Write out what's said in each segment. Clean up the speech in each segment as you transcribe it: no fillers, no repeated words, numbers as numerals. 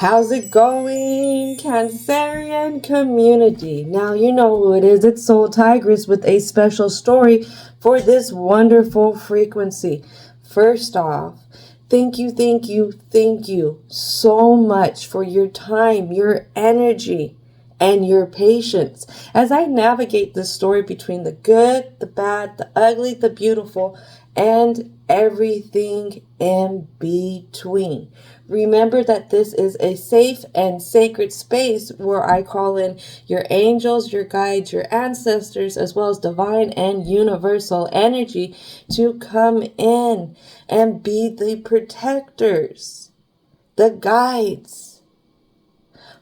How's it going, Cancerian community? Now you know who it is. It's Soul Tigress with a special story for this wonderful frequency. First off, thank you so much for your time, your energy, and your patience as I navigate this story between the good, the bad, the ugly, the beautiful, and everything in between. Remember that this is a safe and sacred space where I call in your angels, your guides, your ancestors, as well as divine and universal energy to come in and be the protectors, the guides,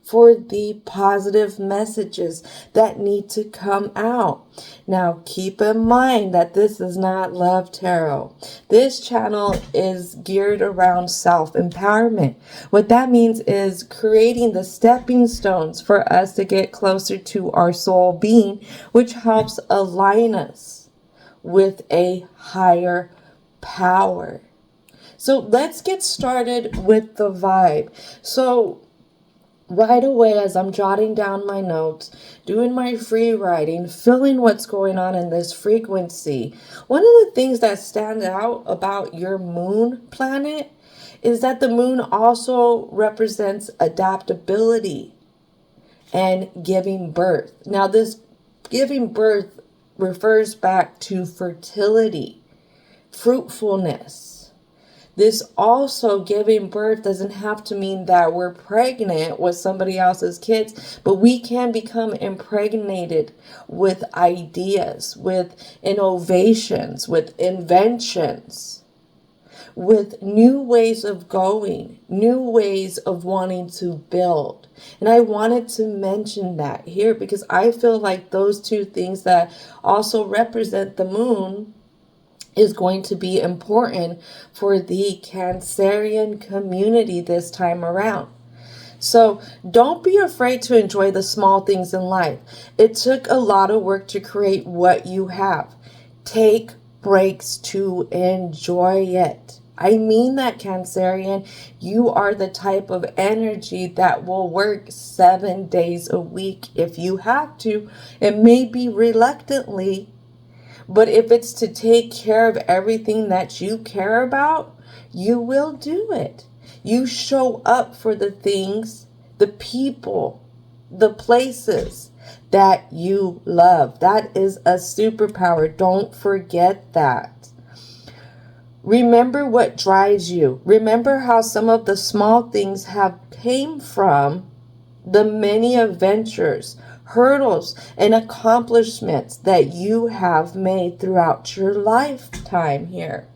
for the positive messages that need to come out. Now, keep in mind that this is not Love Tarot. This channel is geared around self-empowerment. What that means is creating the stepping stones for us to get closer to our soul being, which helps align us with a higher power. So let's get started with the vibe. So right away, as I'm jotting down my notes, doing my free writing, feeling what's going on in this frequency, one of the things that stand out about your moon planet is that the moon also represents adaptability and giving birth. Now, this giving birth refers back to fertility, fruitfulness. This also, giving birth doesn't have to mean that we're pregnant with somebody else's kids, but we can become impregnated with ideas, with innovations, with inventions, with new ways of going, new ways of wanting to build. And I wanted to mention that here because I feel like those two things that also represent the moon is going to be important for the Cancerian community this time around. So don't be afraid to enjoy the small things in life. It took a lot of work to create what you have. Take breaks to enjoy it. I mean that, Cancerian. You are the type of energy that will work 7 days a week if you have to. It may be reluctantly, but if it's to take care of everything that you care about, you will do it. You show up for the things, the people, the places that you love. That is a superpower. Don't forget that. Remember what drives you. Remember how some of the small things have came from the many adventures, hurdles, and accomplishments that you have made throughout your lifetime here.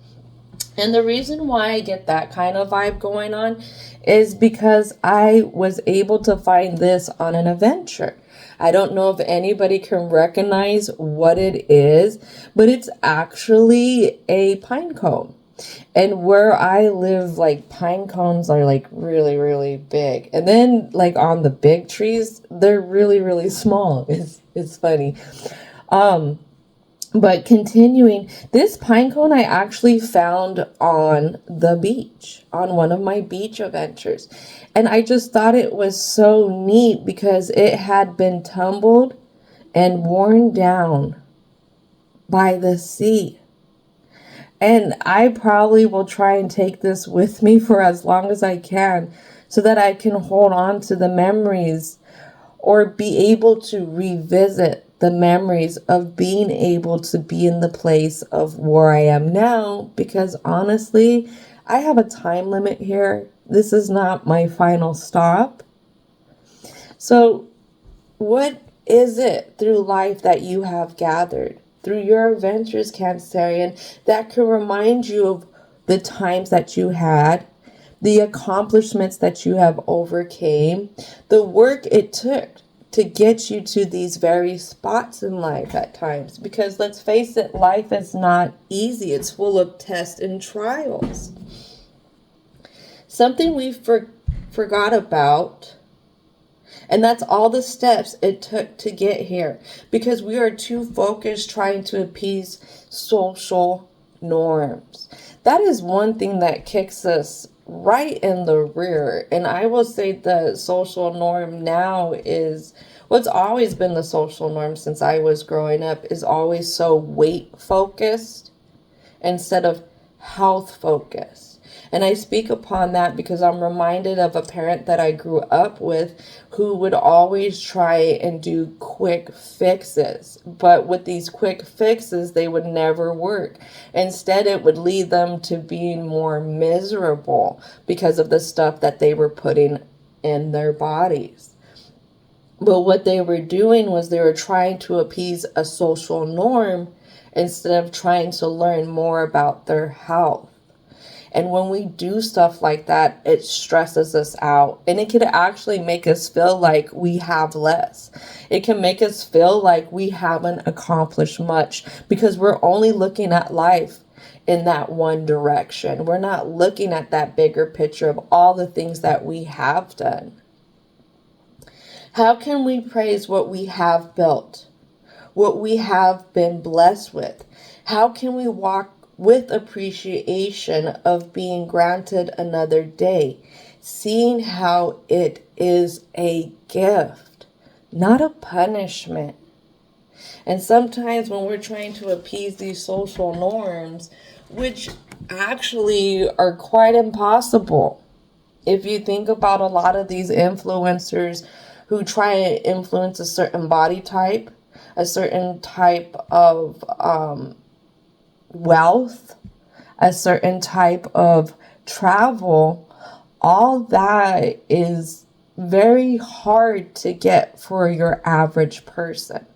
And the reason why I get that kind of vibe going on is because I was able to find this on an adventure. I don't know if anybody can recognize what it is, but it's actually a pine cone. And where I live, like, pine cones are like really, really big. And then like on the big trees, they're really, really small. It's funny. But continuing, this pine cone I actually found on the beach, on one of my beach adventures. And I just thought it was so neat because it had been tumbled and worn down by the sea. And I probably will try and take this with me for as long as I can so that I can hold on to the memories or be able to revisit the memories of being able to be in the place of where I am now. Because honestly, I have a time limit here. This is not my final stop. So what is it through life that you have gathered? Through your adventures, Cancerian, that can remind you of the times that you had, the accomplishments that you have overcame, the work it took to get you to these very spots in life at times. Because let's face it, life is not easy. It's full of tests and trials. Something we forgot about, and that's all the steps it took to get here, because we are too focused trying to appease social norms. That is one thing that kicks us right in the rear. And I will say the social norm now is what's always been the social norm since I was growing up, is always so weight focused instead of health focused. And I speak upon that because I'm reminded of a parent that I grew up with who would always try and do quick fixes. But with these quick fixes, they would never work. Instead, it would lead them to being more miserable because of the stuff that they were putting in their bodies. But what they were doing was they were trying to appease a social norm instead of trying to learn more about their health. And when we do stuff like that, it stresses us out. And it can actually make us feel like we have less. It can make us feel like we haven't accomplished much because we're only looking at life in that one direction. We're not looking at that bigger picture of all the things that we have done. How can we praise what we have built? What we have been blessed with? How can we walk with appreciation of being granted another day, seeing how it is a gift, not a punishment? And sometimes when we're trying to appease these social norms, which actually are quite impossible, if you think about a lot of these influencers who try and influence a certain body type, a certain type of wealth, a certain type of travel, all that is very hard to get for your average person.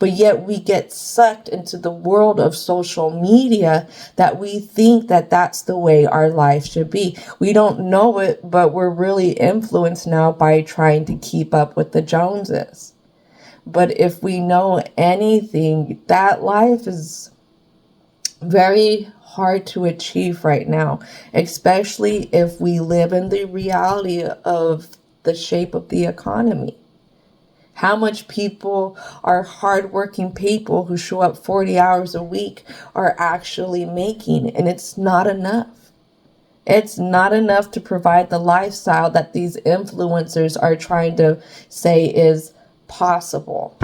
But yet we get sucked into the world of social media that we think that that's the way our life should be. We don't know it, but we're really influenced now by trying to keep up with the Joneses. But if we know anything, that life is very hard to achieve right now, especially if we live in the reality of the shape of the economy. How much people are hardworking people who show up 40 hours a week are actually making, and it's not enough. It's not enough to provide the lifestyle that these influencers are trying to say is possible.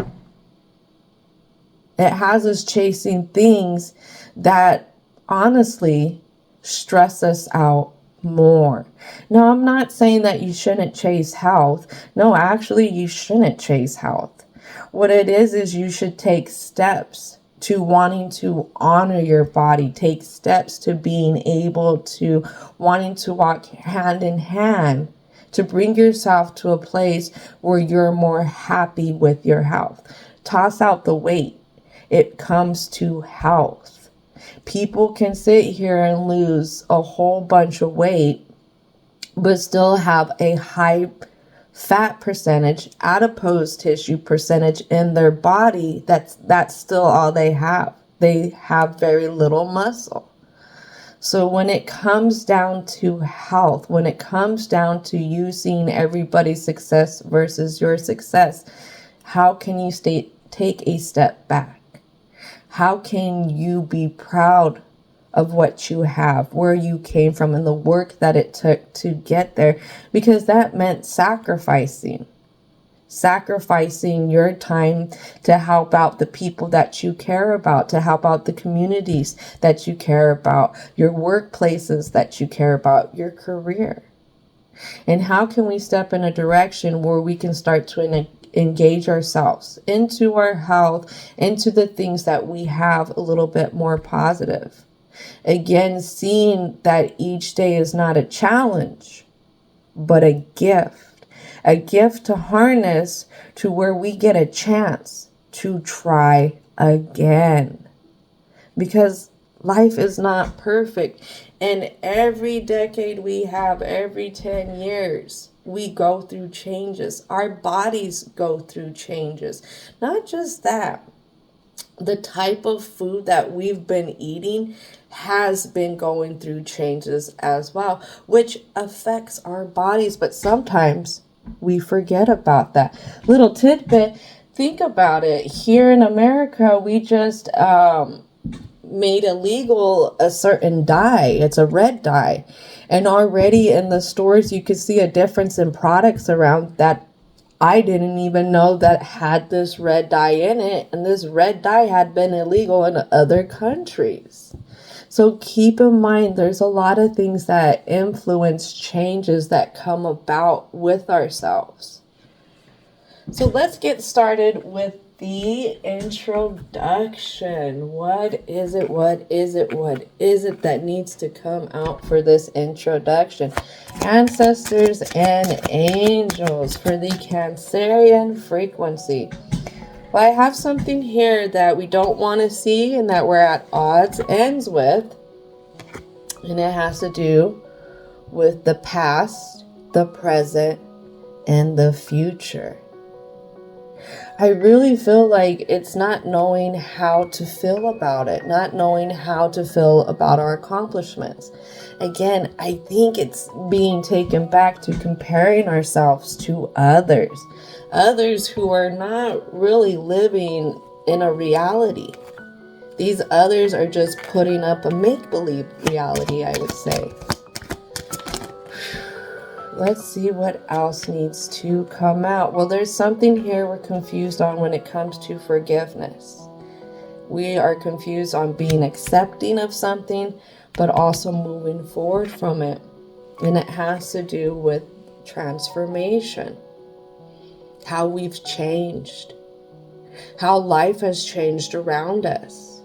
It has us chasing things that honestly stress us out more. Now, I'm not saying that you shouldn't chase health. No, actually, you shouldn't chase health. What it is you should take steps to wanting to honor your body, take steps to being able to wanting to walk hand in hand to bring yourself to a place where you're more happy with your health. Toss out the weight. It comes to health. People can sit here and lose a whole bunch of weight, but still have a high fat percentage, adipose tissue percentage in their body. That's still all they have. They have very little muscle. So when it comes down to health, when it comes down to you seeing everybody's success versus your success, how can you take a step back? How can you be proud of what you have, where you came from, and the work that it took to get there? Because that meant sacrificing your time to help out the people that you care about, to help out the communities that you care about, your workplaces that you care about, your career. And how can we step in a direction where we can start to engage ourselves into our health, into the things that we have a little bit more positive? Again, seeing that each day is not a challenge, but a gift to harness to where we get a chance to try again. Because life is not perfect. And every decade we have, every 10 years, we go through changes. Our bodies go through changes. Not just that. The type of food that we've been eating has been going through changes as well, which affects our bodies. But sometimes we forget about that. Little tidbit, think about it. Here in America, we just made illegal a certain dye. It's a red dye. And already in the stores, you could see a difference in products around that I didn't even know that had this red dye in it. And this red dye had been illegal in other countries. So keep in mind, there's a lot of things that influence changes that come about with ourselves. So let's get started with the introduction. What is it? What is it? What is it that needs to come out for this introduction? Ancestors and angels for the Cancerian frequency. Well, I have something here that we don't want to see and that we're at odds ends with. And it has to do with the past, the present, and the future. I really feel like it's not knowing how to feel about it, not knowing how to feel about our accomplishments. Again, I think it's being taken back to comparing ourselves to others who are not really living in a reality. These others are just putting up a make-believe reality, I would say. Let's see what else needs to come out. Well, there's something here we're confused on when it comes to forgiveness. We are confused on being accepting of something, but also moving forward from it. And it has to do with transformation. How we've changed. How life has changed around us.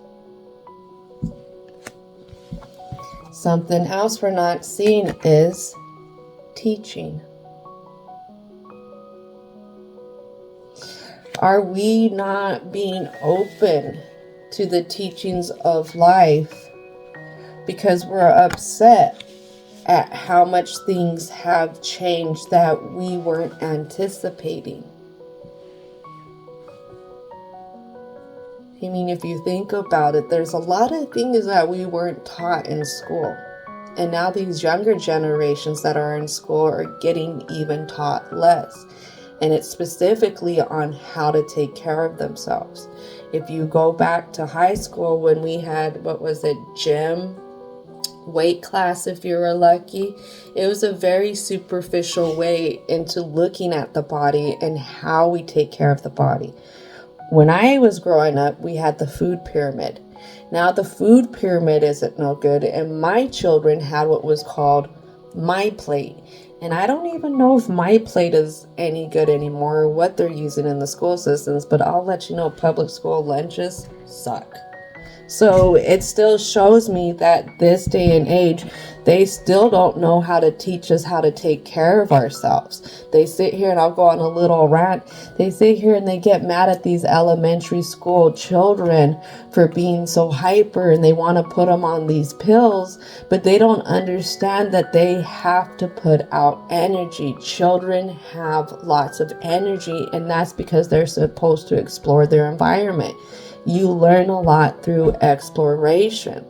Something else we're not seeing is teaching. Are we not being open to the teachings of life because we're upset at how much things have changed that we weren't anticipating? I mean, if you think about it, there's a lot of things that we weren't taught in school. And now these younger generations that are in school are getting even taught less. And it's specifically on how to take care of themselves. If you go back to high school when we had, gym, weight class if you were lucky, it was a very superficial way into looking at the body and how we take care of the body. When I was growing up, we had the food pyramid. Now the food pyramid isn't no good, and my children had what was called My Plate. And I don't even know if My Plate is any good anymore or what they're using in the school systems, but I'll let you know public school lunches suck. So it still shows me that this day and age, they still don't know how to teach us how to take care of ourselves. They sit here, and I'll go on a little rant. They sit here and they get mad at these elementary school children for being so hyper, and they want to put them on these pills, but they don't understand that they have to put out energy. Children have lots of energy, and that's because they're supposed to explore their environment. You learn a lot through exploration.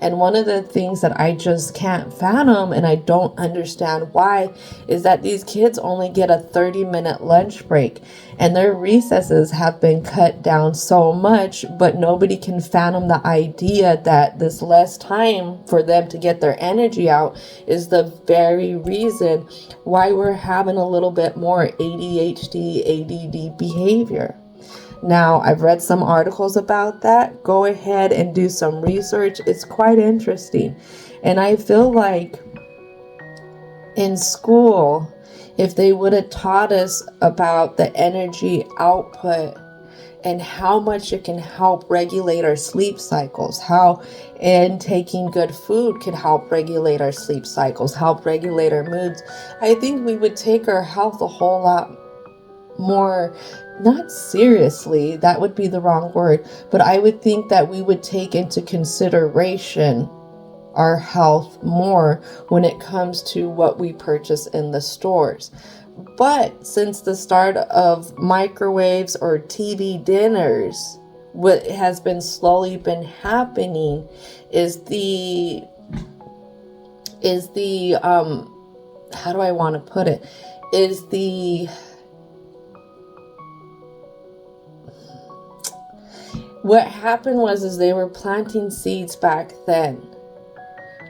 And one of the things that I just can't fathom, and I don't understand why, is that these kids only get a 30-minute lunch break, and their recesses have been cut down so much, but nobody can fathom the idea that this less time for them to get their energy out is the very reason why we're having a little bit more ADHD, ADD behavior. Now, I've read some articles about that. Go ahead and do some research. It's quite interesting. And I feel like in school, if they would have taught us about the energy output and how much it can help regulate our sleep cycles, how taking good food can help regulate our sleep cycles, help regulate our moods, I think we would take our health a whole lot more, not seriously, that would be the wrong word, but I would think that we would take into consideration our health more when it comes to what we purchase in the stores. But since the start of microwaves or TV dinners, what has been slowly been happening is the how do I want to put it, is What happened was they were planting seeds back then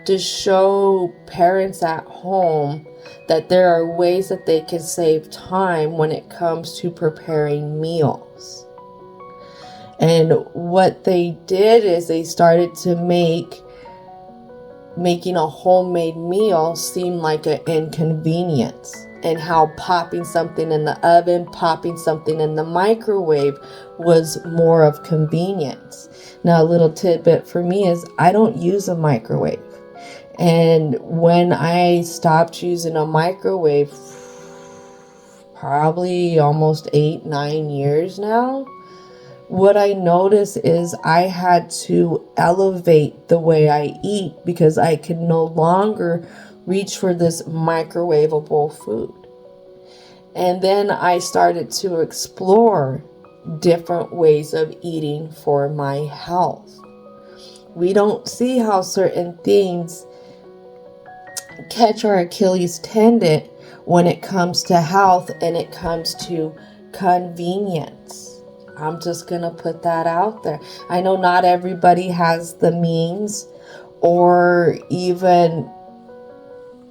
to show parents at home that there are ways that they can save time when it comes to preparing meals. And what they did is they started to making a homemade meal seem like an inconvenience, and how popping something in the oven, popping something in the microwave was more of convenience. Now, a little tidbit for me is I don't use a microwave. And when I stopped using a microwave, probably almost 8-9 years now, what I noticed is I had to elevate the way I eat because I could no longer reach for this microwavable food. And then I started to explore different ways of eating for my health. We don't see how certain things catch our Achilles tendon when it comes to health and it comes to convenience. I'm just going to put that out there. I know not everybody has the means or even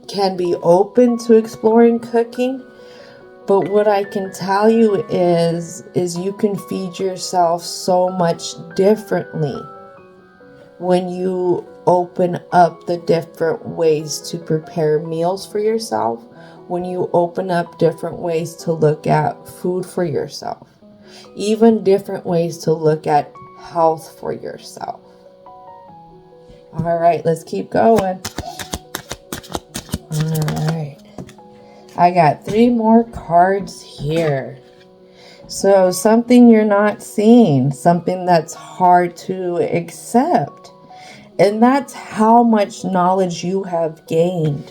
can be open to exploring cooking. But what I can tell you is you can feed yourself so much differently when you open up the different ways to prepare meals for yourself, when you open up different ways to look at food for yourself, even different ways to look at health for yourself. All right, let's keep going. All right. I got 3 more cards here. So something you're not seeing, something that's hard to accept. And that's how much knowledge you have gained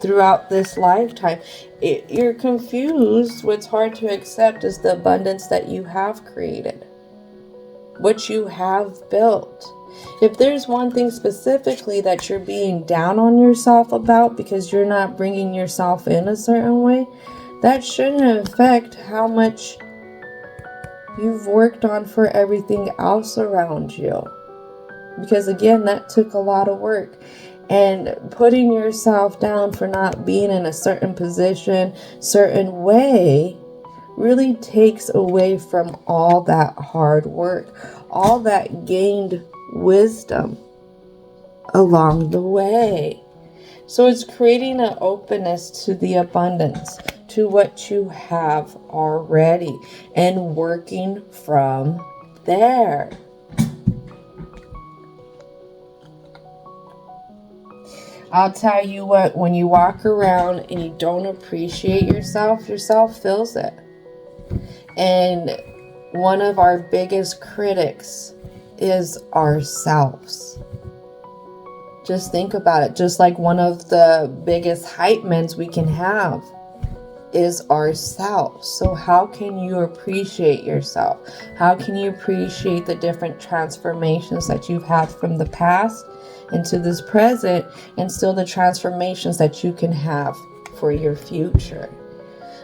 throughout this lifetime. You're confused. What's hard to accept is the abundance that you have created, what you have built. If there's one thing specifically that you're being down on yourself about because you're not bringing yourself in a certain way, that shouldn't affect how much you've worked on for everything else around you. Because again, that took a lot of work. And putting yourself down for not being in a certain position, certain way, really takes away from all that hard work, all that gained wisdom along the way. So it's creating an openness to the abundance, to what you have already, and working from there. I'll tell you what, when you walk around and you don't appreciate yourself feels it. And one of our biggest critics is ourselves. Just think about it. Just like one of the biggest hype mens we can have is ourselves. So how can you appreciate yourself? How can you appreciate the different transformations that you've had from the past into this present, and still the transformations that you can have for your future?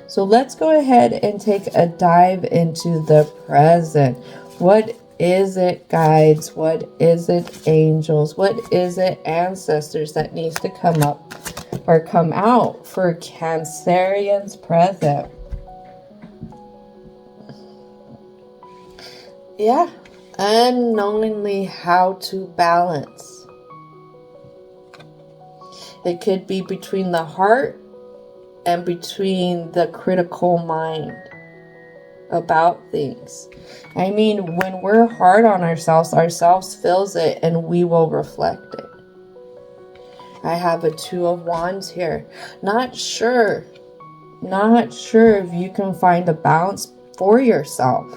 So let's go ahead and take a dive into the present. What is it, guides? What is it, angels? What is it, ancestors, that needs to come up or come out for Cancerians present? Yeah, unknowingly how to balance. It could be between the heart and between the critical mind about things. I mean, when we're hard on ourselves feels it, and we will reflect it. I have a 2 of Wands here. Not sure if you can find a balance for yourself.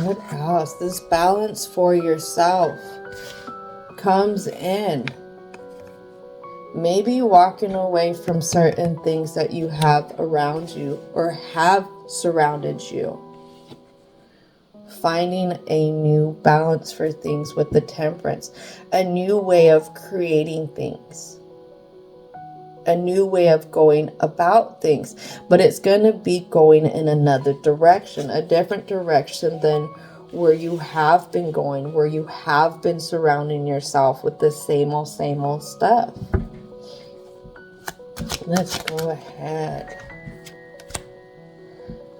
What else? This balance for yourself comes in. Maybe walking away from certain things that you have around you or have surrounded you. Finding a new balance for things with the Temperance. A new way of creating things. a new way of going about things, but it's going to be going in another direction, a different direction than where you have been going, where you have been surrounding yourself with the same old stuff. Let's go ahead.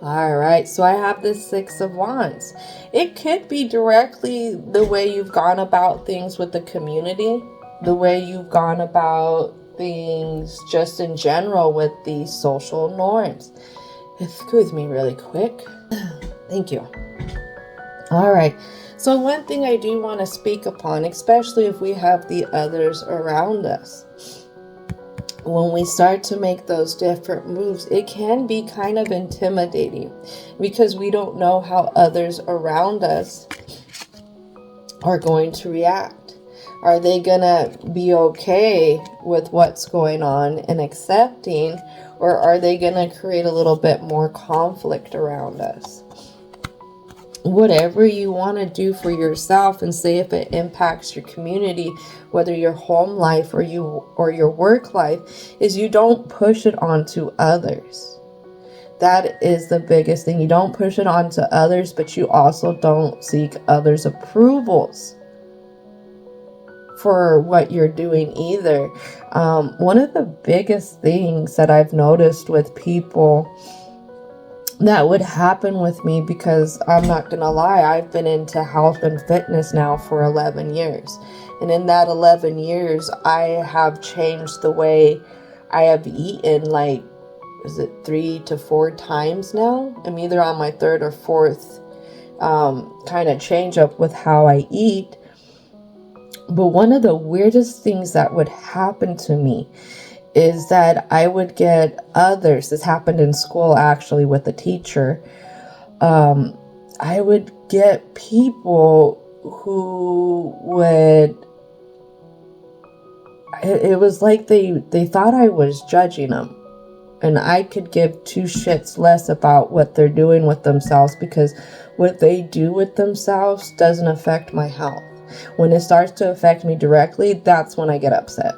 All right, so I have this Six of Wands. It could be directly the way you've gone about things with the community, the way you've gone about things just in general with the social norms. Excuse me really quick. Thank you. All right, so one thing I do want to speak upon, especially if we have the others around us, when we start to make those different moves, it can be kind of intimidating because we don't know how others around us are going to react. Are they gonna be okay with what's going on and accepting, or are they gonna create a little bit more conflict around us? Whatever you want to do for yourself, and say if it impacts your community, whether your home life or your work life, is you don't push it onto others. That is the biggest thing. You don't push it onto others, but you also don't seek others' approvals for what you're doing either. One of the biggest things that I've noticed with people that would happen with me, because I'm not gonna lie, I've been into health and fitness now for 11 years. And in that 11 years, I have changed the way I have eaten, like, is it 3 to 4 times now? I'm either on my 3rd or 4th kind of change up with how I eat. But one of the weirdest things that would happen to me is that I would get others. This happened in school actually with a teacher. I would get people who would, it was like they thought I was judging them. And I could give 2 shits less about what they're doing with themselves, because what they do with themselves doesn't affect my health. When it starts to affect me directly, that's when I get upset.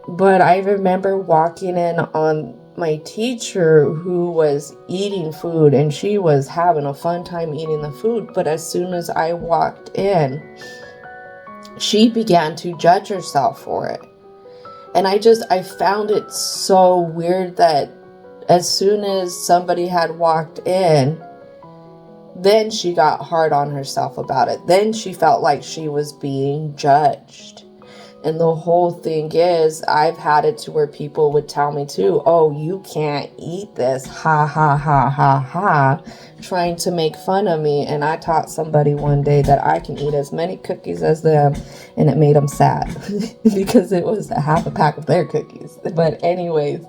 But I remember walking in on my teacher who was eating food, and she was having a fun time eating the food. But as soon as I walked in, she began to judge herself for it. And I found it so weird that as soon as somebody had walked in, then she got hard on herself about it. Then she felt like she was being judged. And the whole thing is, I've had it to where people would tell me too, oh, you can't eat this, ha, ha, ha, ha, ha, trying to make fun of me. And I taught somebody one day that I can eat as many cookies as them, and it made them sad because it was half a pack of their cookies. But anyways,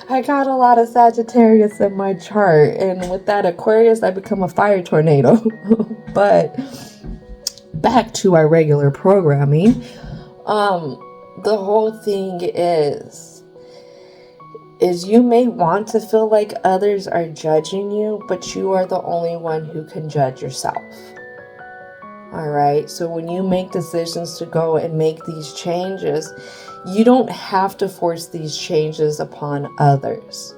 I got a lot of Sagittarius in my chart, and with that Aquarius, I become a fire tornado. But back to our regular programming. The whole thing is you may want to feel like others are judging you, but you are the only one who can judge yourself. All right. So when you make decisions to go and make these changes, you don't have to force these changes upon others.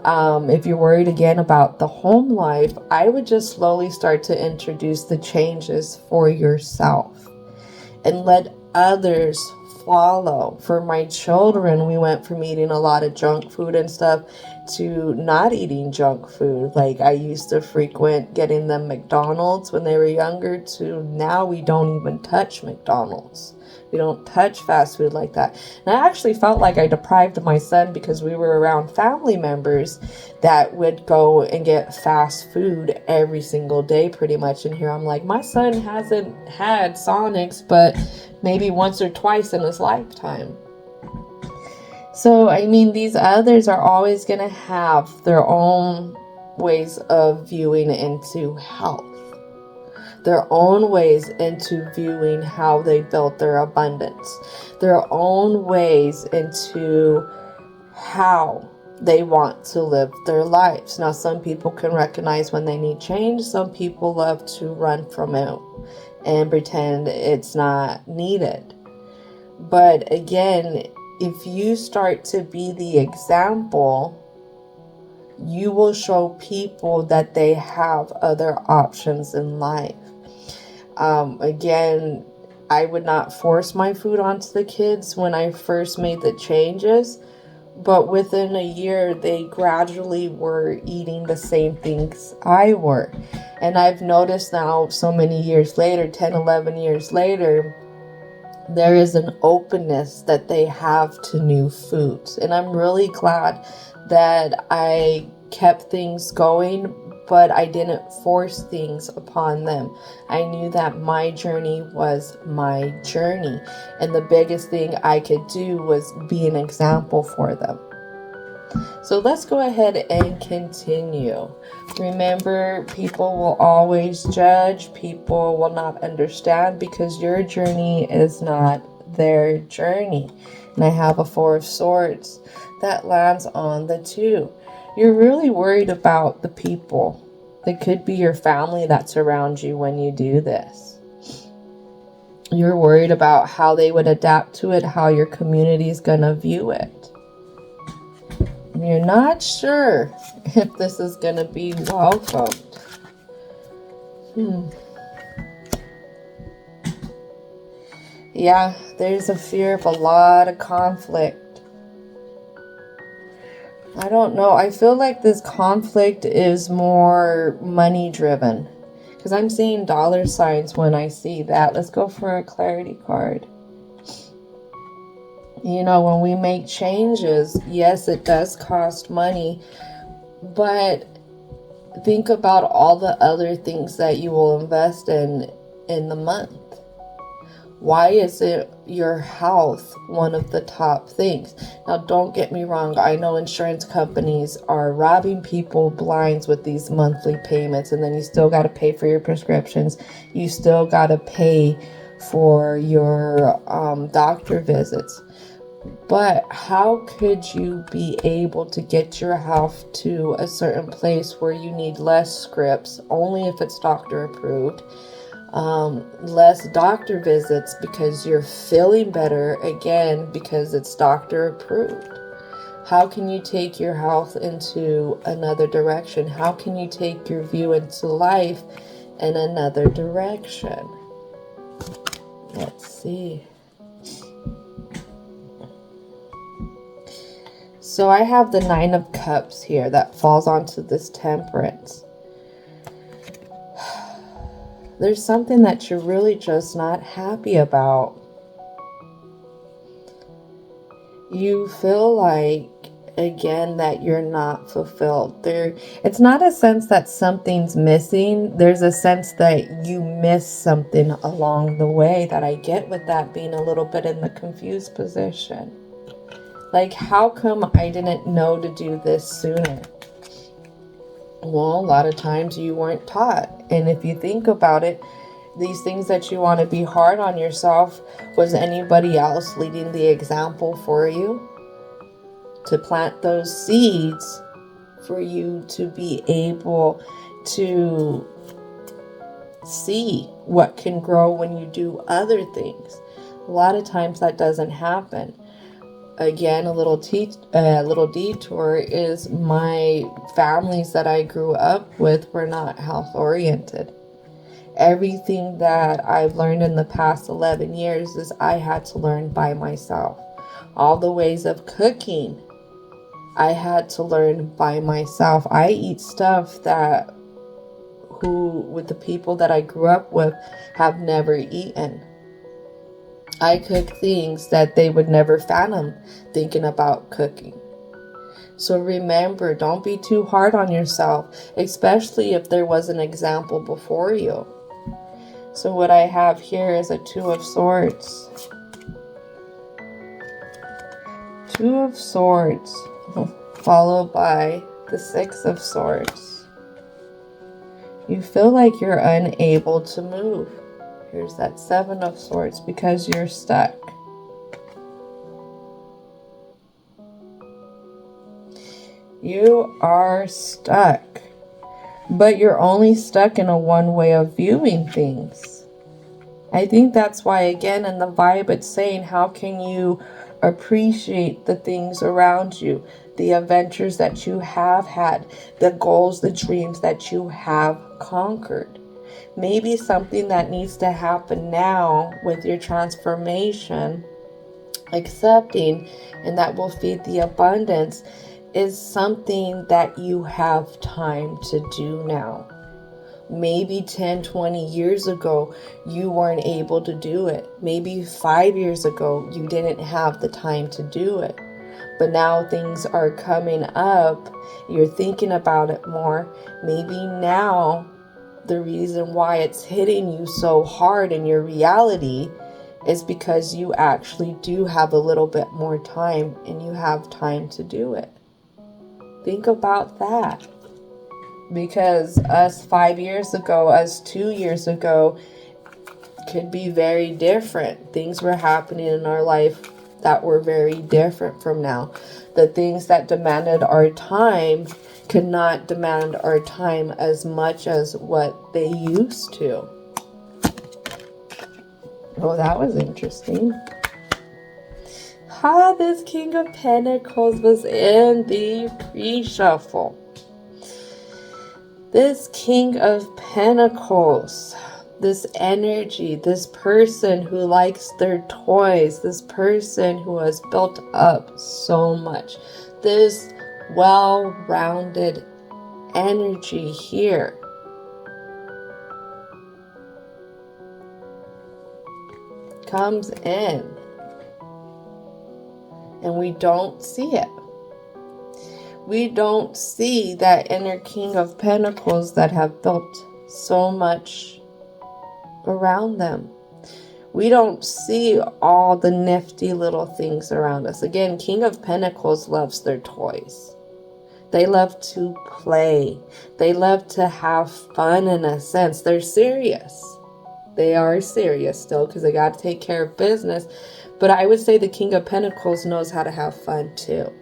If you're worried again about the home life, I would just slowly start to introduce the changes for yourself and let others follow. For my children, we went from eating a lot of junk food and stuff to not eating junk food. Like, I used to frequent getting them McDonald's when they were younger, to now we don't even touch McDonald's. We don't touch fast food like that. And I actually felt like I deprived my son, because we were around family members that would go and get fast food every single day pretty much. And here I'm like, my son hasn't had Sonics but maybe once or twice in his lifetime. So, I mean, these others are always going to have their own ways of viewing into health, their own ways into viewing how they built their abundance, their own ways into how they want to live their lives. Now, some people can recognize when they need change. Some people love to run from it and pretend it's not needed. But again, if you start to be the example, you will show people that they have other options in life. Again, I would not force my food onto the kids when I first made the changes, but within a year, they gradually were eating the same things I were. And I've noticed now, so many years later, 10, 11 years later, there is an openness that they have to new foods. And I'm really glad that I kept things going, but I didn't force things upon them. I knew that my journey was my journey, and the biggest thing I could do was be an example for them. So let's go ahead and continue. Remember, people will always judge. People will not understand because your journey is not their journey. And I have a Four of Swords that lands on the 2. You're really worried about the people. It could be your family that's around you when you do this. You're worried about how they would adapt to it, how your community is going to view it. And you're not sure if this is going to be welcomed. Yeah, there's a fear of a lot of conflict. I don't know. I feel like this conflict is more money driven. Because I'm seeing dollar signs when I see that. Let's go for a clarity card. You know, when we make changes, yes, it does cost money. But think about all the other things that you will invest in the month. Why is it your health one of the top things? Now, don't get me wrong. I know insurance companies are robbing people blinds with these monthly payments, and then you still got to pay for your prescriptions. You still got to pay for your doctor visits. But how could you be able to get your health to a certain place where you need less scripts, only if it's doctor approved? Less doctor visits because you're feeling better, again, because it's doctor approved. How can you take your health into another direction? How can you take your view into life in another direction? Let's see. So I have the 9 of Cups here that falls onto this Temperance. There's something that you're really just not happy about. You feel like, again, that you're not fulfilled. It's not a sense that something's missing. There's a sense that you miss something along the way that I get with that being a little bit in the confused position. Like, how come I didn't know to do this sooner? Well, a lot of times you weren't taught. And if you think about it, these things that you want to be hard on yourself, was anybody else leading the example for you? To plant those seeds for you to be able to see what can grow when you do other things. A lot of times that doesn't happen. Again, a little detour is my families that I grew up with were not health oriented. Everything that I've learned in the past 11 years is I had to learn by myself. All the ways of cooking, I had to learn by myself. I eat stuff that with the people that I grew up with have never eaten. I cook things that they would never fathom thinking about cooking. So remember, don't be too hard on yourself, especially if there was an example before you. So what I have here is a 2 of Swords. 2 of Swords, followed by the 6 of Swords. You feel like you're unable to move. Here's that 7 of Swords because you're stuck. You are stuck. But you're only stuck in a one way of viewing things. I think that's why, again, in the vibe, it's saying, how can you appreciate the things around you, the adventures that you have had, the goals, the dreams that you have conquered. Maybe something that needs to happen now with your transformation, accepting, and that will feed the abundance, is something that you have time to do now. Maybe 10, 20 years ago, you weren't able to do it. Maybe 5 years ago, you didn't have the time to do it. But now things are coming up. You're thinking about it more. Maybe now the reason why it's hitting you so hard in your reality is because you actually do have a little bit more time and you have time to do it. Think about that. Because us 5 years ago, us 2 years ago, could be very different. Things were happening in our life that were very different from now. The things that demanded our time could not demand our time as much as what they used to. Oh, that was interesting. This King of Pentacles was in the pre-shuffle. This King of Pentacles, this energy, this person who likes their toys, this person who has built up so much, this well-rounded energy here. Comes in and we don't see it. We don't see that inner King of Pentacles that have built so much around them. We don't see all the nifty little things around us. Again, King of Pentacles loves their toys. They love to play. They love to have fun in a sense. They're serious. They are serious still because they got to take care of business. But I would say the King of Pentacles knows how to have fun too.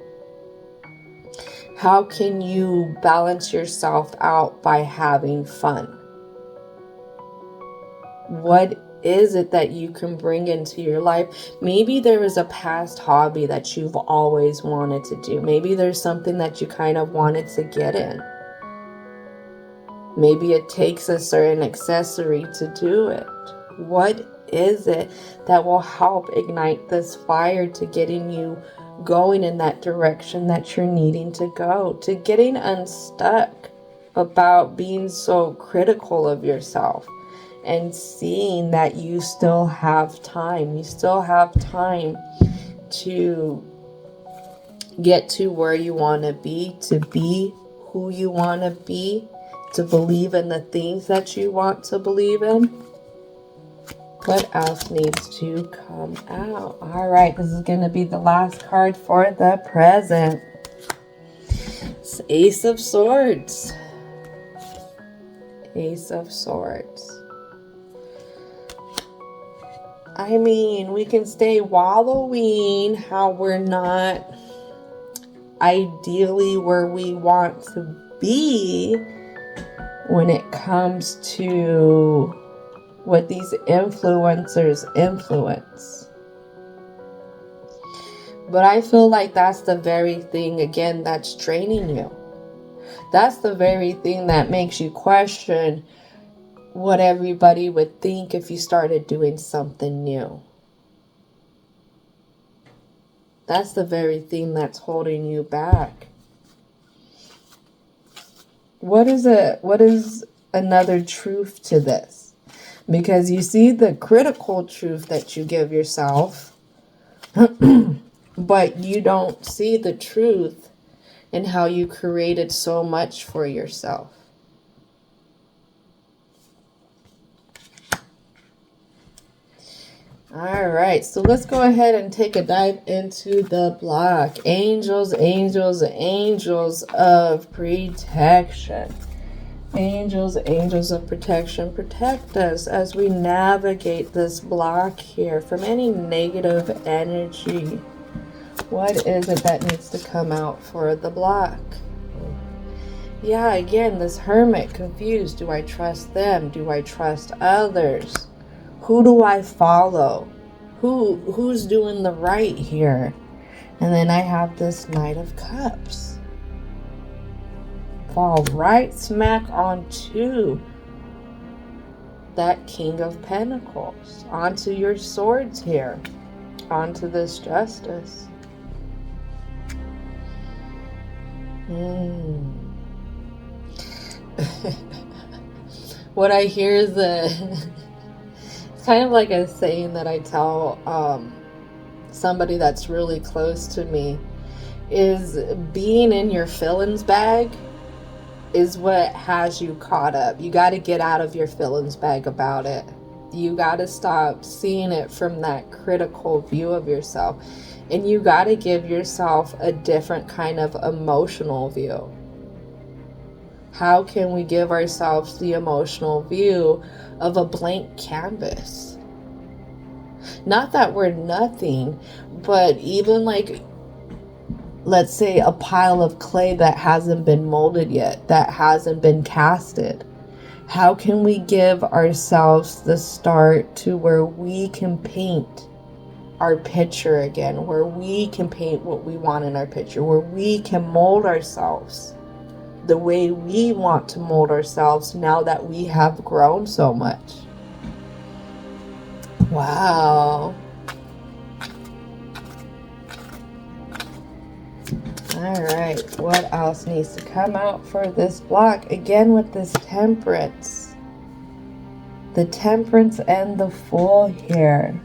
How can you balance yourself out by having fun? What is it that you can bring into your life? Maybe there was a past hobby that you've always wanted to do. Maybe there's something that you kind of wanted to get in. Maybe it takes a certain accessory to do it. What is it that will help ignite this fire to getting you going in that direction that you're needing to go, to getting unstuck about being so critical of yourself and seeing that you still have time. You still have time to get to where you want to be who you want to be, to believe in the things that you want to believe in. What else needs to come out? All right, this is going to be the last card for the present. It's Ace of Swords. Ace of Swords. I mean, we can stay wallowing how we're not ideally where we want to be when it comes to what these influencers influence. But I feel like that's the very thing, again, that's draining you. That's the very thing that makes you question what everybody would think if you started doing something new. That's the very thing that's holding you back. What is another truth to this? Because you see the critical truth that you give yourself, but you don't see the truth in how you created so much for yourself. All right, so let's go ahead and take a dive into the block. Angels, angels, angels of protection. Angels, angels of protection, protect us as we navigate this block here from any negative energy. What is it that needs to come out for the block? Yeah, again, this Hermit, confused. Do I trust them? Do I trust others? Who do I follow? Who's doing the right here? And then I have this Knight of Cups. Fall right smack onto that King of Pentacles. Onto your swords here. Onto this Justice. What I hear is it's kind of like a saying that I tell somebody that's really close to me, is being in your feelings bag is what has you caught up. You got to get out of your feelings bag about it. You got to stop seeing it from that critical view of yourself. And you got to give yourself a different kind of emotional view. How can we give ourselves the emotional view of a blank canvas? Not that we're nothing, but even like, let's say a pile of clay that hasn't been molded yet, that hasn't been casted. How can we give ourselves the start to where we can paint our picture again, where we can paint what we want in our picture, where we can mold ourselves the way we want to mold ourselves now that we have grown so much? Wow. All right, what else needs to come out for this block? Again with this Temperance. The Temperance and the Fool here.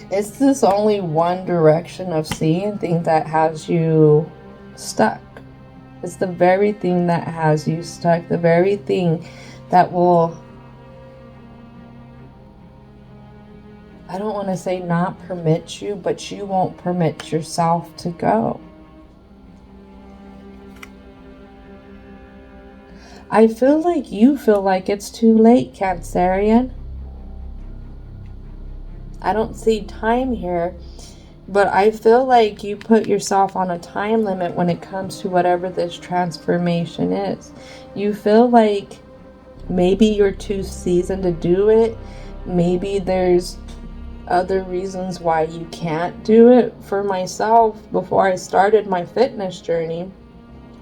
Is this only one direction of seeing things that has you stuck? It's the very thing that has you stuck. The very thing that will, I don't want to say not permit you, but you won't permit yourself to go. I feel like you feel like it's too late, Cancerian. I don't see time here, but I feel like you put yourself on a time limit when it comes to whatever this transformation is. You feel like maybe you're too seasoned to do it. Maybe there's other reasons why you can't do it. For myself, before I started my fitness journey,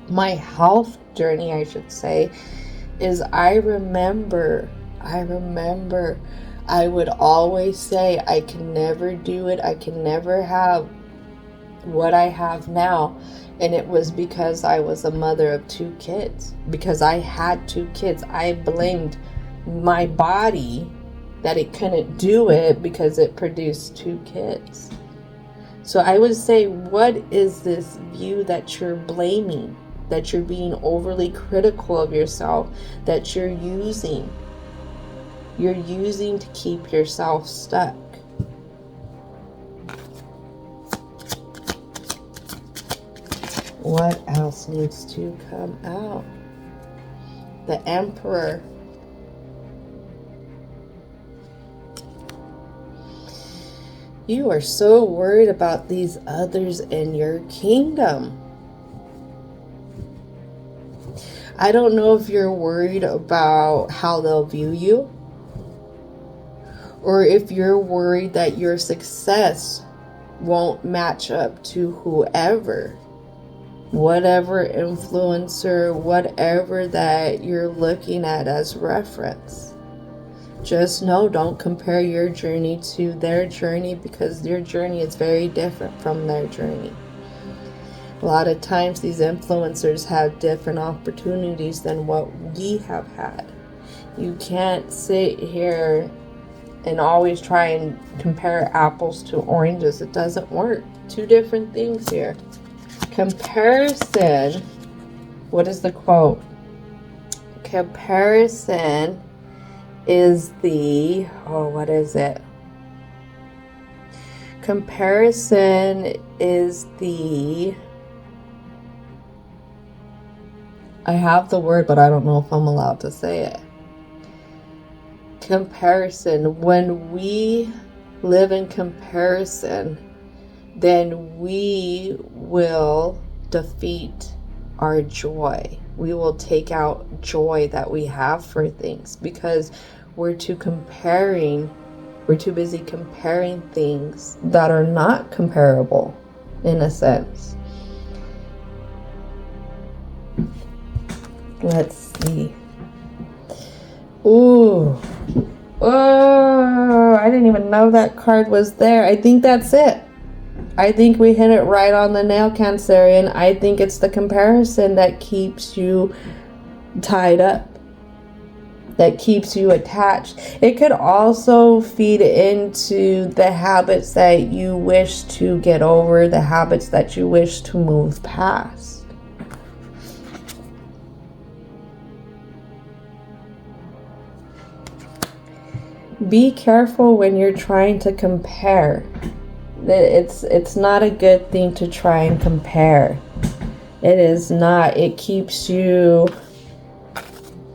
my health journey, I should say, is I remember I would always say, I can never do it. I can never have what I have now. And it was because I was a mother of 2 kids. Because I had 2 kids. I blamed my body that it couldn't do it because it produced 2 kids. So I would say, what is this view that you're blaming? That you're being overly critical of yourself? That you're using? You're using to keep yourself stuck. What else needs to come out? The Emperor. You are so worried about these others in your kingdom. I don't know if you're worried about how they'll view you, or if you're worried that your success won't match up to whoever, whatever influencer, whatever that you're looking at as reference. Just know, don't compare your journey to their journey, because their journey is very different from their journey. A lot of times these influencers have different opportunities than what we have had. You can't sit here and always try and compare apples to oranges. It doesn't work. 2 different things here. Comparison. What is the quote? Comparison is the, what is it? Comparison is the, I have the word, but I don't know if I'm allowed to say it. Comparison. When we live in comparison, then we will defeat our joy. We will take out joy that we have for things because we're too busy comparing things that are not comparable in a sense. Let's see. Ooh. Oh, I didn't even know that card was there. I think that's it. I think we hit it right on the nail, Cancerian. I think it's the comparison that keeps you tied up, that keeps you attached. It could also feed into the habits that you wish to get over, the habits that you wish to move past. Be careful when you're trying to compare. It's not a good thing to try and compare. It is not. It keeps you,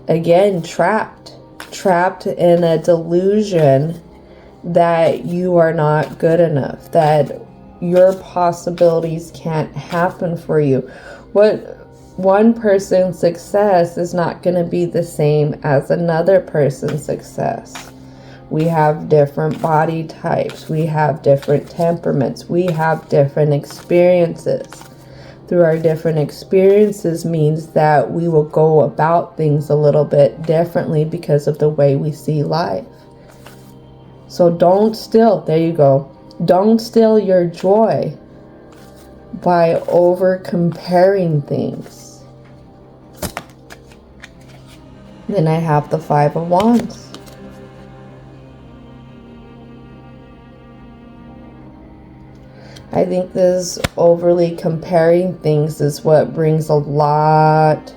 again, trapped in a delusion that you are not good enough, that your possibilities can't happen for you. What one person's success is not going to be the same as another person's success. We have different body types. We have different temperaments. We have different experiences. Through our different experiences means that we will go about things a little bit differently because of the way we see life. So don't steal, there you go. Don't steal your joy by over comparing things. Then I have the Five of Wands. I think this overly comparing things is what brings a lot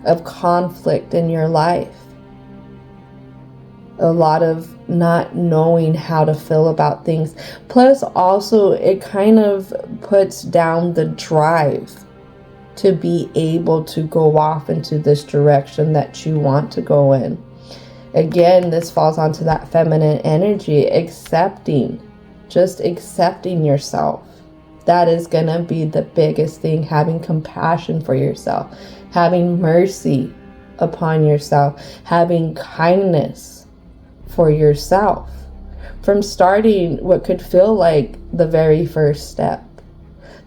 of conflict in your life. A lot of not knowing how to feel about things. Plus also it kind of puts down the drive to be able to go off into this direction that you want to go in. Again, this falls onto that feminine energy, just accepting yourself. That is going to be the biggest thing. Having compassion for yourself, having mercy upon yourself, having kindness for yourself. From starting what could feel like the very first step.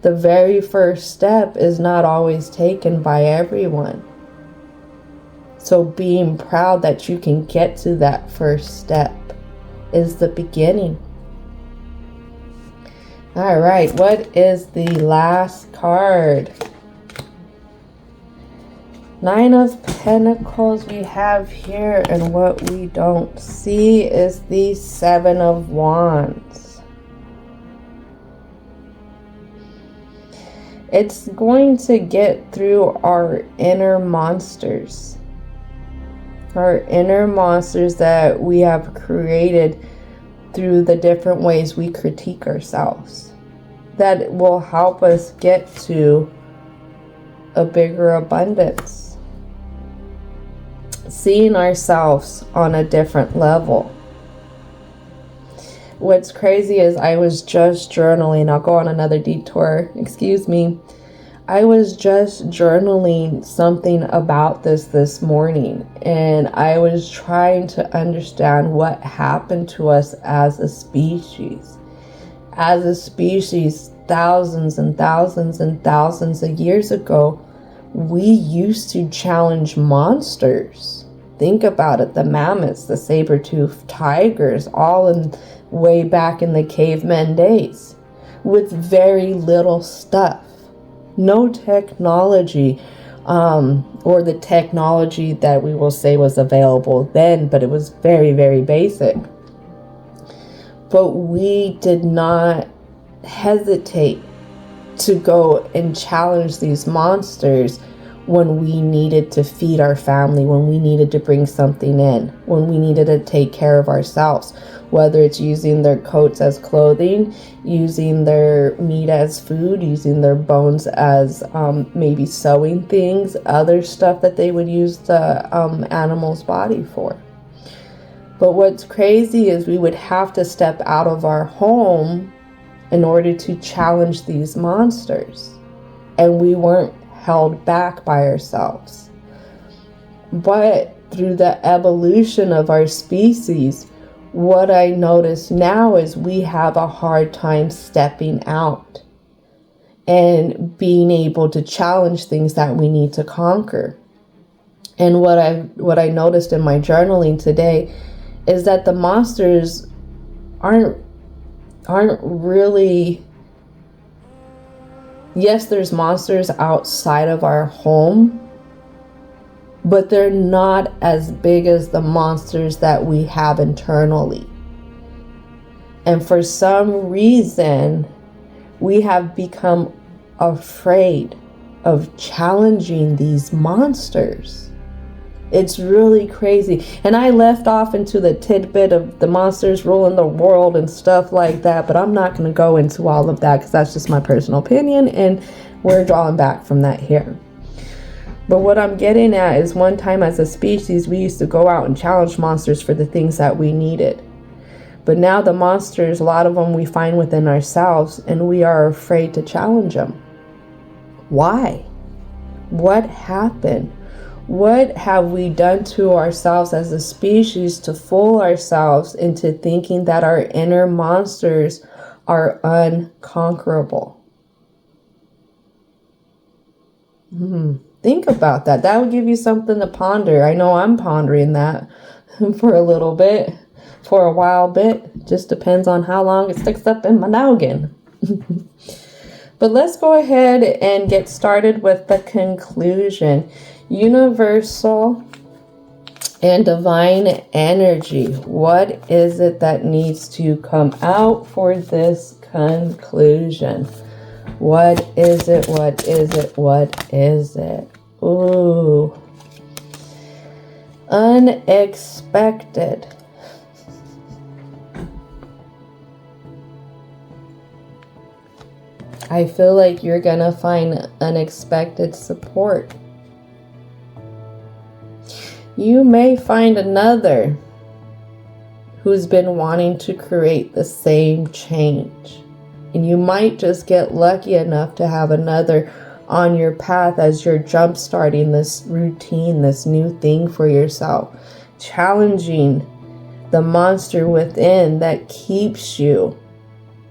The very first step is not always taken by everyone. So being proud that you can get to that first step is the beginning. All right, what is the last card? Nine of Pentacles we have here, and what we don't see is the Seven of Wands. It's going to get through our inner monsters. Our inner monsters that we have created through the different ways we critique ourselves. That will help us get to a bigger abundance. Seeing ourselves on a different level. What's crazy is I was just journaling. I'll go on another detour. Excuse me. I was just journaling something about this morning, and I was trying to understand what happened to us as a species. As a species, thousands and thousands and thousands of years ago, we used to challenge monsters. Think about it, the mammoths, the saber-toothed tigers, all in way back in the caveman days, with very little stuff. No technology, or the technology that we will say was available then, but it was very, very basic. But we did not hesitate to go and challenge these monsters when we needed to feed our family, when we needed to bring something in, when we needed to take care of ourselves, whether it's using their coats as clothing, using their meat as food, using their bones as maybe sewing things, other stuff that they would use the animal's body for. But what's crazy is we would have to step out of our home in order to challenge these monsters. And we weren't held back by ourselves. But through the evolution of our species, what I notice now is we have a hard time stepping out and being able to challenge things that we need to conquer. And what I noticed in my journaling today is that the monsters aren't really, yes, there's monsters outside of our home, but they're not as big as the monsters that we have internally. And for some reason, we have become afraid of challenging these monsters. It's really crazy. And I left off into the tidbit of the monsters ruling the world and stuff like that, but I'm not going to go into all of that because that's just my personal opinion, and we're drawing back from that here. But what I'm getting at is, one time as a species, we used to go out and challenge monsters for the things that we needed. But now the monsters, a lot of them we find within ourselves, and we are afraid to challenge them. Why? What happened? What have we done to ourselves as a species to fool ourselves into thinking that our inner monsters are unconquerable? Think about that. That would give you something to ponder. I know I'm pondering that for a little bit, for a while bit. Just depends on how long it sticks up in my noggin. But let's go ahead and get started with the conclusion. Universal and divine energy. What is it that needs to come out for this conclusion? What is it? What is it? What is it? Ooh. Unexpected. I feel like you're gonna find unexpected support. You may find another who's been wanting to create the same change. And you might just get lucky enough to have another on your path as you're jump-starting this routine, this new thing for yourself. Challenging the monster within that keeps you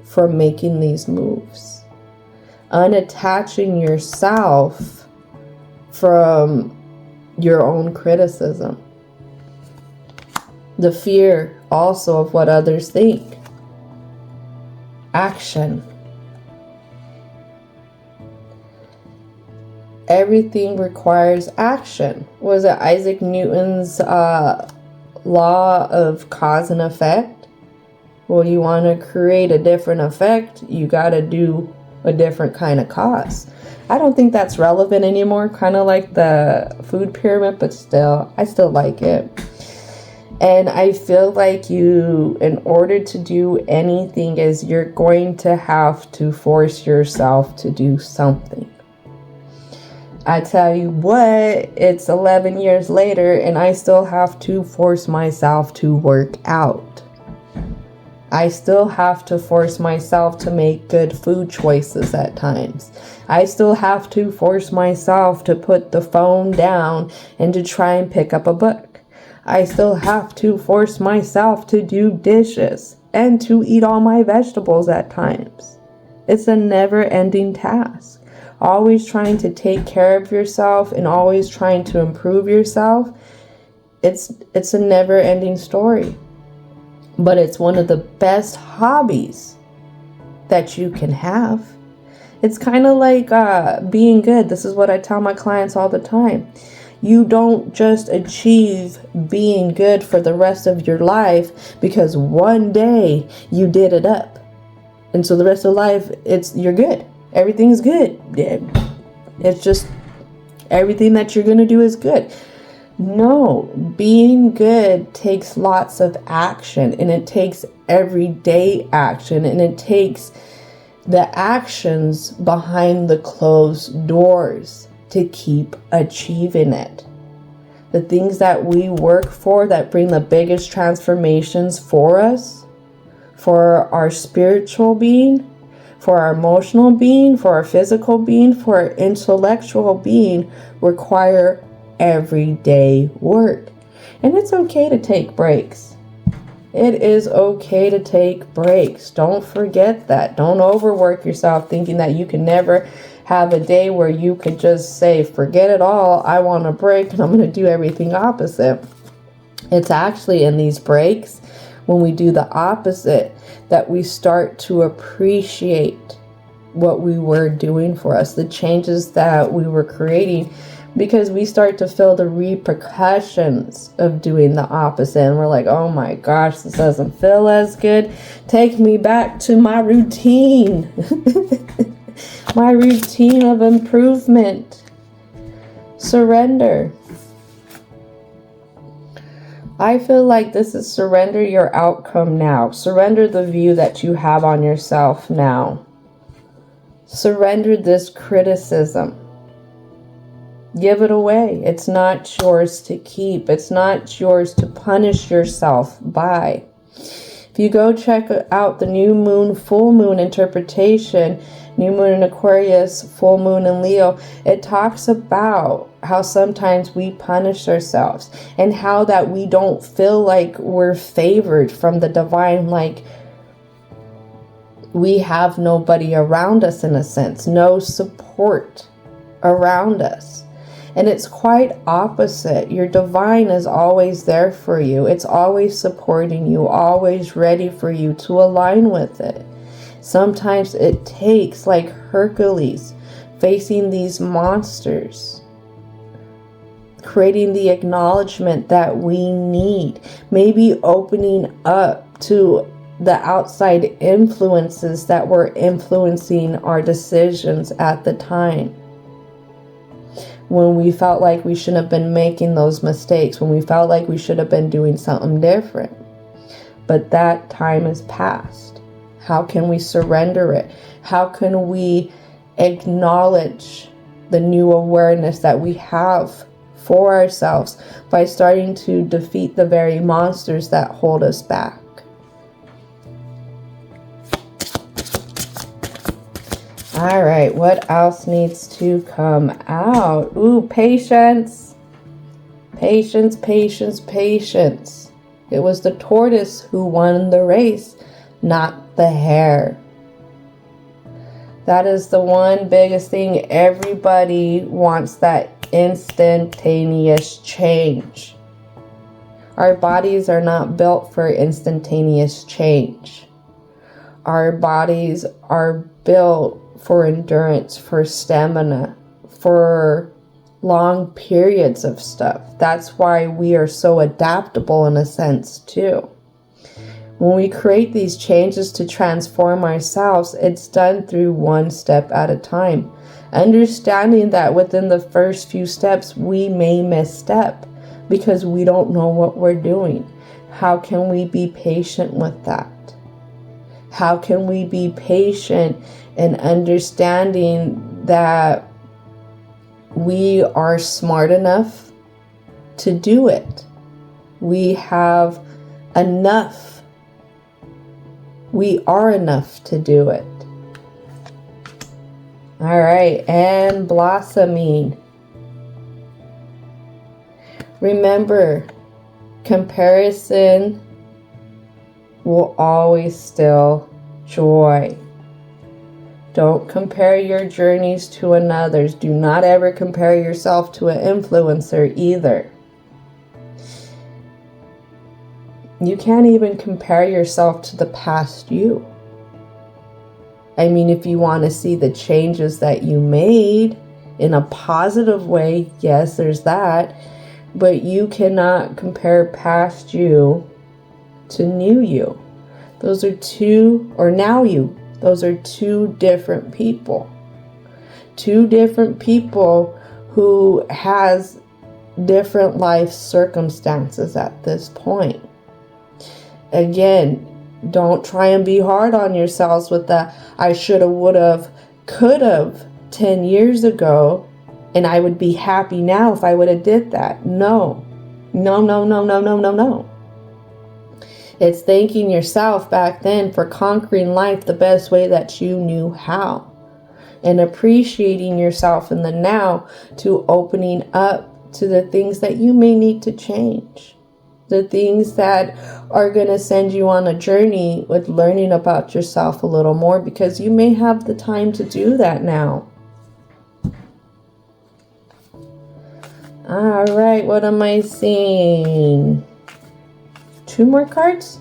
from making these moves. Unattaching yourself from your own criticism. The fear also of what others think. Action. Everything requires action. Was it Isaac Newton's law of cause and effect? Well, you want to create a different effect, you got to do a different kind of cause. I don't think that's relevant anymore, kind of like the food pyramid, but still, I still like it. And I feel like you, in order to do anything, is you're going to have to force yourself to do something. I tell you what, it's 11 years later and I still have to force myself to work out. I still have to force myself to make good food choices at times. I still have to force myself to put the phone down and to try and pick up a book. I still have to force myself to do dishes and to eat all my vegetables at times. It's a never-ending task. Always trying to take care of yourself and always trying to improve yourself. It's a never-ending story. But it's one of the best hobbies that you can have. It's kind of like being good. This is what I tell my clients all the time. You don't just achieve being good for the rest of your life because one day you did it up. And so the rest of life, you're good. Everything's good. It's just everything that you're going to do is good. No, being good takes lots of action, and it takes everyday action, and it takes the actions behind the closed doors to keep achieving it. The things that we work for that bring the biggest transformations for us, for our spiritual being, for our emotional being, for our physical being, for our intellectual being, require everyday work. And it's okay to take breaks. It is okay to take breaks. Don't forget that. Don't overwork yourself thinking that you can never have a day where you could just say, forget it all, I want a break and I'm going to do everything opposite. It's actually in these breaks, when we do the opposite, that we start to appreciate what we were doing for us, the changes that we were creating, because we start to feel the repercussions of doing the opposite. And we're like, oh my gosh, this doesn't feel as good. Take me back to my routine. My routine of improvement. Surrender. I feel like this is surrender your outcome now. Surrender the view that you have on yourself now. Surrender this criticism. Give it away. It's not yours to keep. It's not yours to punish yourself by. If you go check out the new moon, full moon interpretation, new moon in Aquarius, full moon in Leo, it talks about how sometimes we punish ourselves and how that we don't feel like we're favored from the divine, like we have nobody around us in a sense, no support around us. And it's quite opposite. Your divine is always there for you. It's always supporting you, always ready for you to align with it. Sometimes it takes, like Hercules, facing these monsters, creating the acknowledgement that we need, maybe opening up to the outside influences that were influencing our decisions at the time. When we felt like we shouldn't have been making those mistakes, when we felt like we should have been doing something different. But that time has passed. How can we surrender it? How can we acknowledge the new awareness that we have for ourselves by starting to defeat the very monsters that hold us back? All right, what else needs to come out? Ooh, patience. Patience, patience, patience. It was the tortoise who won the race, not the hare. That is the one biggest thing. Everybody wants that instantaneous change. Our bodies are not built for instantaneous change. Our bodies are built for endurance, for stamina, for long periods of stuff. That's why we are so adaptable in a sense too. When we create these changes to transform ourselves, it's done through one step at a time. Understanding that within the first few steps, we may misstep because we don't know what we're doing. How can we be patient with that? How can we be patient in understanding that we are smart enough to do it? We have enough. We are enough to do it. All right, and blossoming. Remember, comparison will always still joy. Don't compare your journeys to another's. Do not ever compare yourself to an influencer either. You can't even compare yourself to the past you. I mean, if you want to see the changes that you made in a positive way, yes, there's that. But you cannot compare past you to new you. Those are two, or now you. Those are two different people. Two different people who has different life circumstances at this point. Again, don't try and be hard on yourselves with the I shoulda, woulda, coulda 10 years ago, and I would be happy now if I would have did that. No. No, no, no, no, no, no, no. It's thanking yourself back then for conquering life the best way that you knew how. And appreciating yourself in the now to opening up to the things that you may need to change. The things that are going to send you on a journey with learning about yourself a little more, because you may have the time to do that now. All right, what am I seeing? 2 more cards?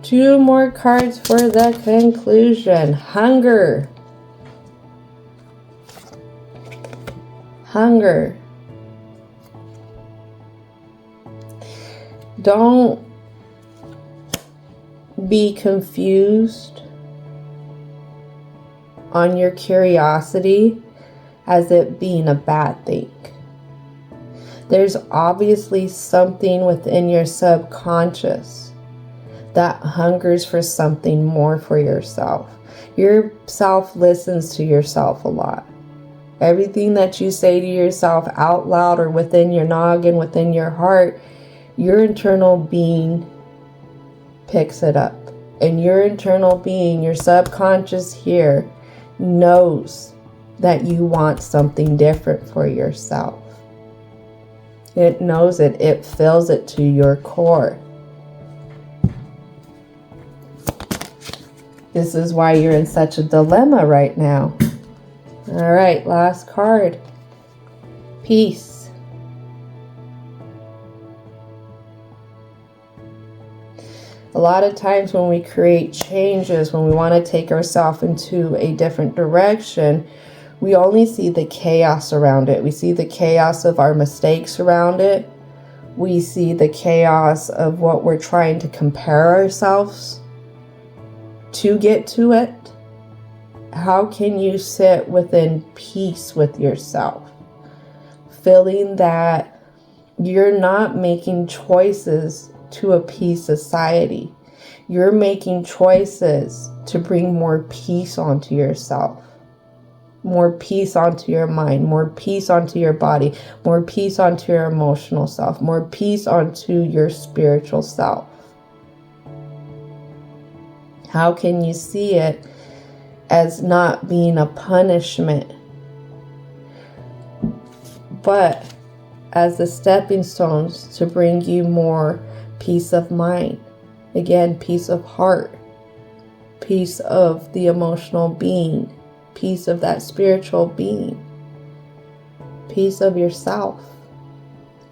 2 more cards for the conclusion. Hunger. Hunger. Don't be confused on your curiosity as it being a bad thing. There's obviously something within your subconscious that hungers for something more for yourself. Your self listens to yourself a lot. Everything that you say to yourself out loud or within your noggin, within your heart, your internal being picks it up. And your internal being, your subconscious here, knows that you want something different for yourself. It knows it. It feels it to your core. This is why you're in such a dilemma right now. All right, last card. Peace. A lot of times when we create changes, when we want to take ourselves into a different direction, we only see the chaos around it. We see the chaos of our mistakes around it. We see the chaos of what we're trying to compare ourselves to get to it. How can you sit within peace with yourself, feeling that you're not making choices to appease society? You're making choices to bring more peace onto yourself. More peace onto your mind, more peace onto your body, more peace onto your emotional self, more peace onto your spiritual self. How can you see it as not being a punishment, but as the stepping stones to bring you more peace of mind? Again, peace of heart, peace of the emotional being, peace of that spiritual being, peace of yourself,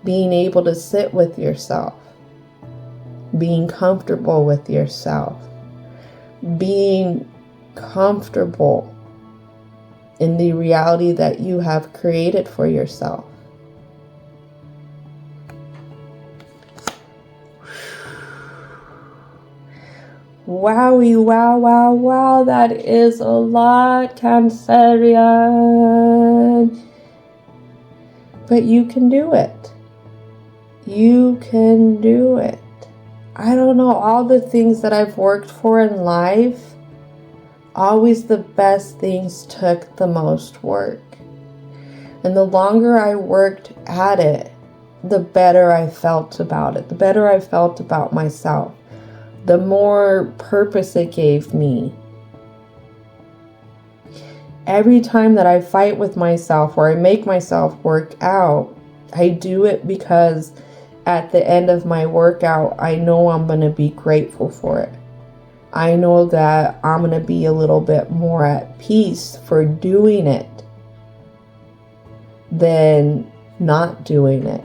being able to sit with yourself, being comfortable with yourself, being comfortable in the reality that you have created for yourself. Wowie, wow, wow, wow. That is a lot, Cancerian. But you can do it. You can do it. I don't know, all the things that I've worked for in life, always the best things took the most work. And the longer I worked at it, the better I felt about it, the better I felt about myself, the more purpose it gave me. Every time that I fight with myself or I make myself work out, I do it because at the end of my workout, I know I'm going to be grateful for it. I know that I'm going to be a little bit more at peace for doing it than not doing it.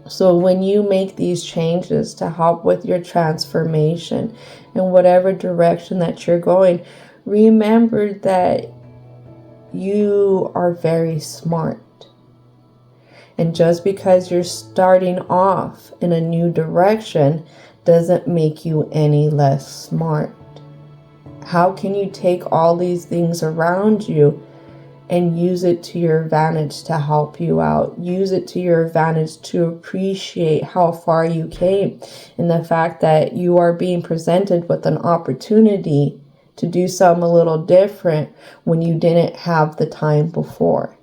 So when you make these changes to help with your transformation in whatever direction that you're going, remember that you are very smart. And just because you're starting off in a new direction doesn't make you any less smart. How can you take all these things around you and use it to your advantage to help you out? Use it to your advantage to appreciate how far you came and the fact that you are being presented with an opportunity to do something a little different when you didn't have the time before.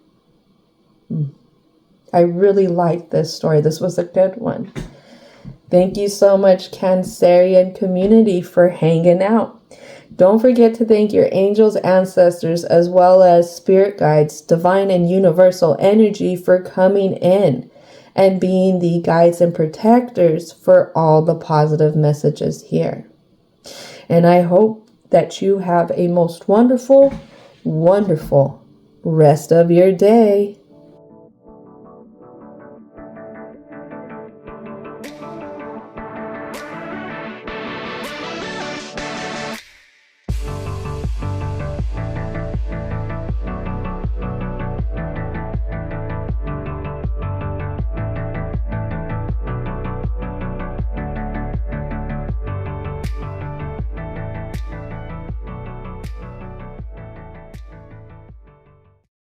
I really like this story. This was a good one. Thank you so much, Cancerian community, for hanging out. Don't forget to thank your angels, ancestors, as well as spirit guides, divine and universal energy for coming in and being the guides and protectors for all the positive messages here. And I hope that you have a most wonderful, wonderful rest of your day.